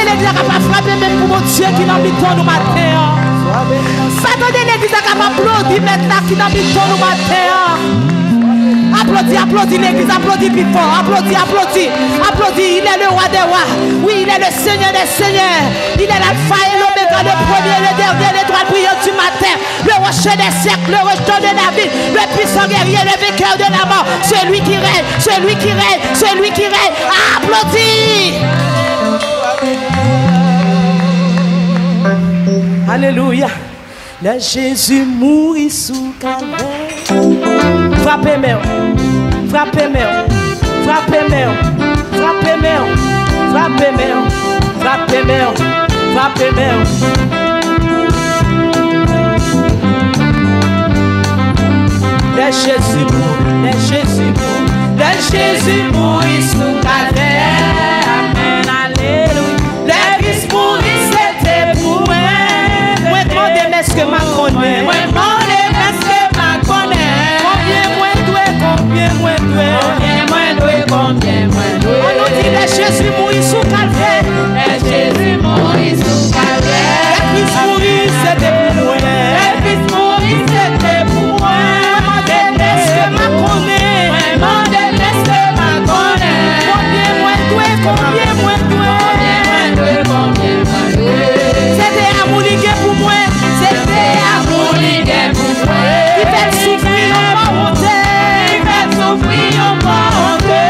Attendez l'église à pas frapper même pour mon Dieu qui n'a mis ton nous matin. Attendez l'église à pas applaudir maintenant qui n'a mis ton nous matin. Applaudis, applaudis l'église, applaudis plus fort, applaudis, applaudis, applaudis. Il est le roi des rois, oui, il est le Seigneur des seigneurs. Il est l'alpha et l'oméga, le premier, le dernier, l'étoile brillante du matin, le rocher des siècles, le rejeton de la vie, le puissant guerrier, le vainqueur de la mort, celui qui règne, celui qui règne, celui qui règne. Applaudis. Alléluia. Le Jésus mourit sous calvaire. Frappez-moi, frappez-moi, frappez-moi, frappez-moi, frappez-moi, frappez-moi, frappez-moi. Le Jésus mourit, le Jésus mourit, le Jésus mourit sous calvaire. Amen, alléluia. Le Christ mourit, c'était pour moi. Moi, demandez, est-ce que ma connaît? Moi, demandez, est-ce que ma connaît? Combien moins doué? On nous dit le Jésus mourit sous calvaire. Le Jésus mourit sous calvaire. Le Christ mourit, c'était pour moi. Le Christ mourit, c'était pour moi. Demandez, est-ce que ma connaît? Demandez, est-ce que ma connaît? Combien moins doué? C'était à mourir pour moi. C'était à mourir pour moi. Il fait souffrir en parenté. Il fait souffrir en parenté.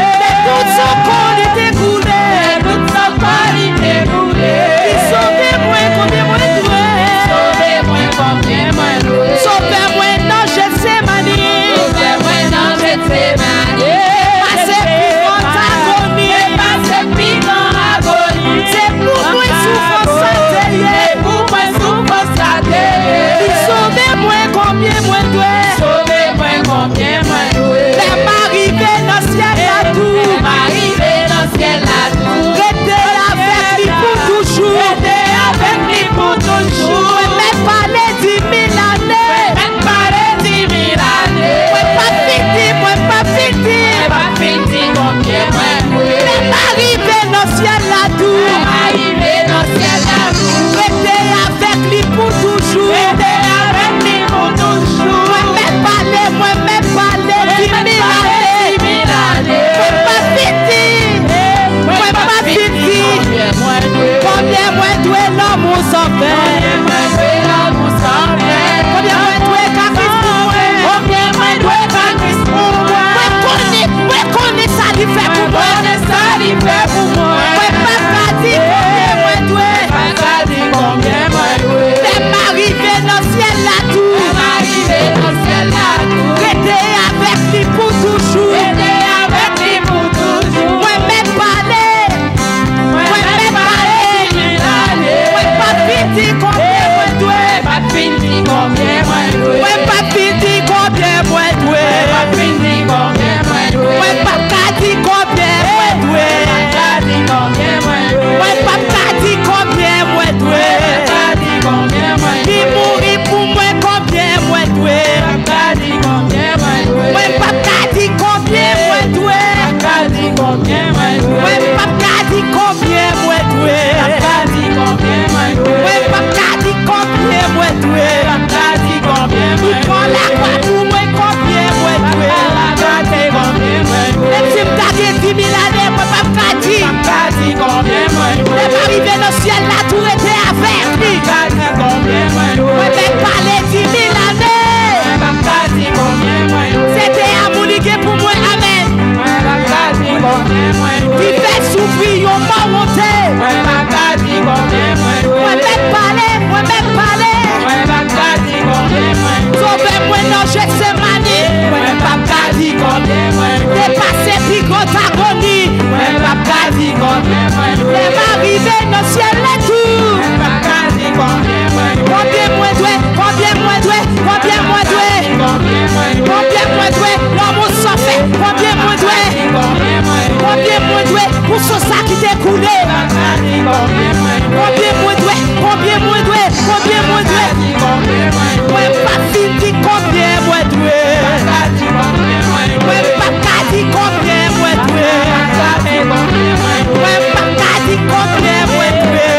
Tout son corps il découlé. Tout son corps il découlé. Il sauvez-moi combien moins doué. Sauvez-moi combien moins doué. Sauvez-moi non je sais manier. Sauvez-moi non je sais manier. Passez plus en agonie. Passez plus en agonie. C'est pour moi souffrance atelier. Pour moi souffrance atelier. Il sauvez-moi combien moins doué. Sauvez-moi combien moins doué. Les m'arriver dans le ciel là tout. Les m'arriver dans le ciel là tout. Restez avec lui pour toujours. Restez avec lui pour toujours. Même pas les 10 000 années. Même pas les 10 000 années. Moi pas fini, moi pas fini. Pas fini combien moins doué. Les m'arriver dans le ciel là tout. Les m'arriver dans le ciel là tout. Restez avec lui pour toujours. Restez avec lui pour toujours. Moi même pas les 10 000 années. Moi pas fini. Moi pas fini. Combien moins doué l'homme ou s'en fait. Combien moins doué qu'à Christ pour moi. Combien moins doué qu'à Christ pour moi. Moi connais ça lui fait pour moi. Ça lui fait pour moi. Moi pas dit combien moins doué. Pas dit combien moins doué. Les m'arriver dans le ciel là tout. Les m'arriver dans le ciel là tout. Restez avec lui pour toujours. Restez avec lui pour toujours. Moi même parler. Moi même parler. Moi pas fini combien moins doué. Pas fini combien moins doué. Moi pas fini combien moins doué. Pas fini combien moins doué. Moi pas dit combien moins doué. Pas dit combien moins doué. Moi pas dit combien moins doué. Pas dit combien moins doué. Il mourit pour moi combien moins doué. Pas dit combien moins doué. Moi pas dit combien moins doué. Pas dit combien moins doué. Moi pas dit combien moins doué. Pas dit combien moins doué. Moi pas dit combien moins doué. Pas dit combien moins doué. Il prend la croix pour moi combien moins doué. Même si je t'ai 10 000 années, moi pas dit. Pas dit combien moins doué. Les m'arriver dans le ciel là tout était avec lui. Pas dit combien moins doué. Moi même pas les 10 000 années. Pas dit combien moins doué. C'était à mourir pour moi, amen. Pas dit combien moins doué. Il fait souffrir, on m'a monté. Pas dit combien moins doué. Moi même parler, moi même parler. Pas dit combien moins doué. Sauvez-moi non je sais manier. Pas dit combien moins doué. Dépassez plus grosse agonie. Pas dit combien moins doué. Les m'arriver dans le ciel là tout. Pas dit combien moins doué. Combien moins doué. Combien moins doué. Combien moins doué. Combien moins doué. L'homme s'en fait. Combien moins doué. Combien moins doué. Pour ce sac qui t'est coulé. Combien moins doué. Combien moins doué. Combien moins doué. Moi pas fini combien moins doué. Moi pas dit combien moins doué. Moi pas dit combien moins doué.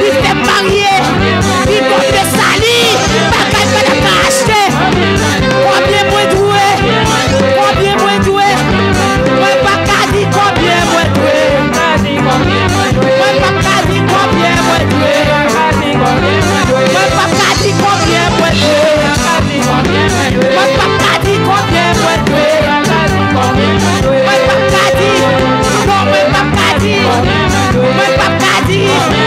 Il fait marier. Il porte de sali. Pas qu'à acheter. Combien moi doué? Combien moi doué? Moi pas qu'à dire combien moi doué. Moi pas qu'à dire combien moi doué. Moi pas qu'à dire combien moi doué. Moi pas qu'à dire combien moi doué. Moi pas qu'à dire. Non, moi pas qu'à dire. Moi pas qu'à dire.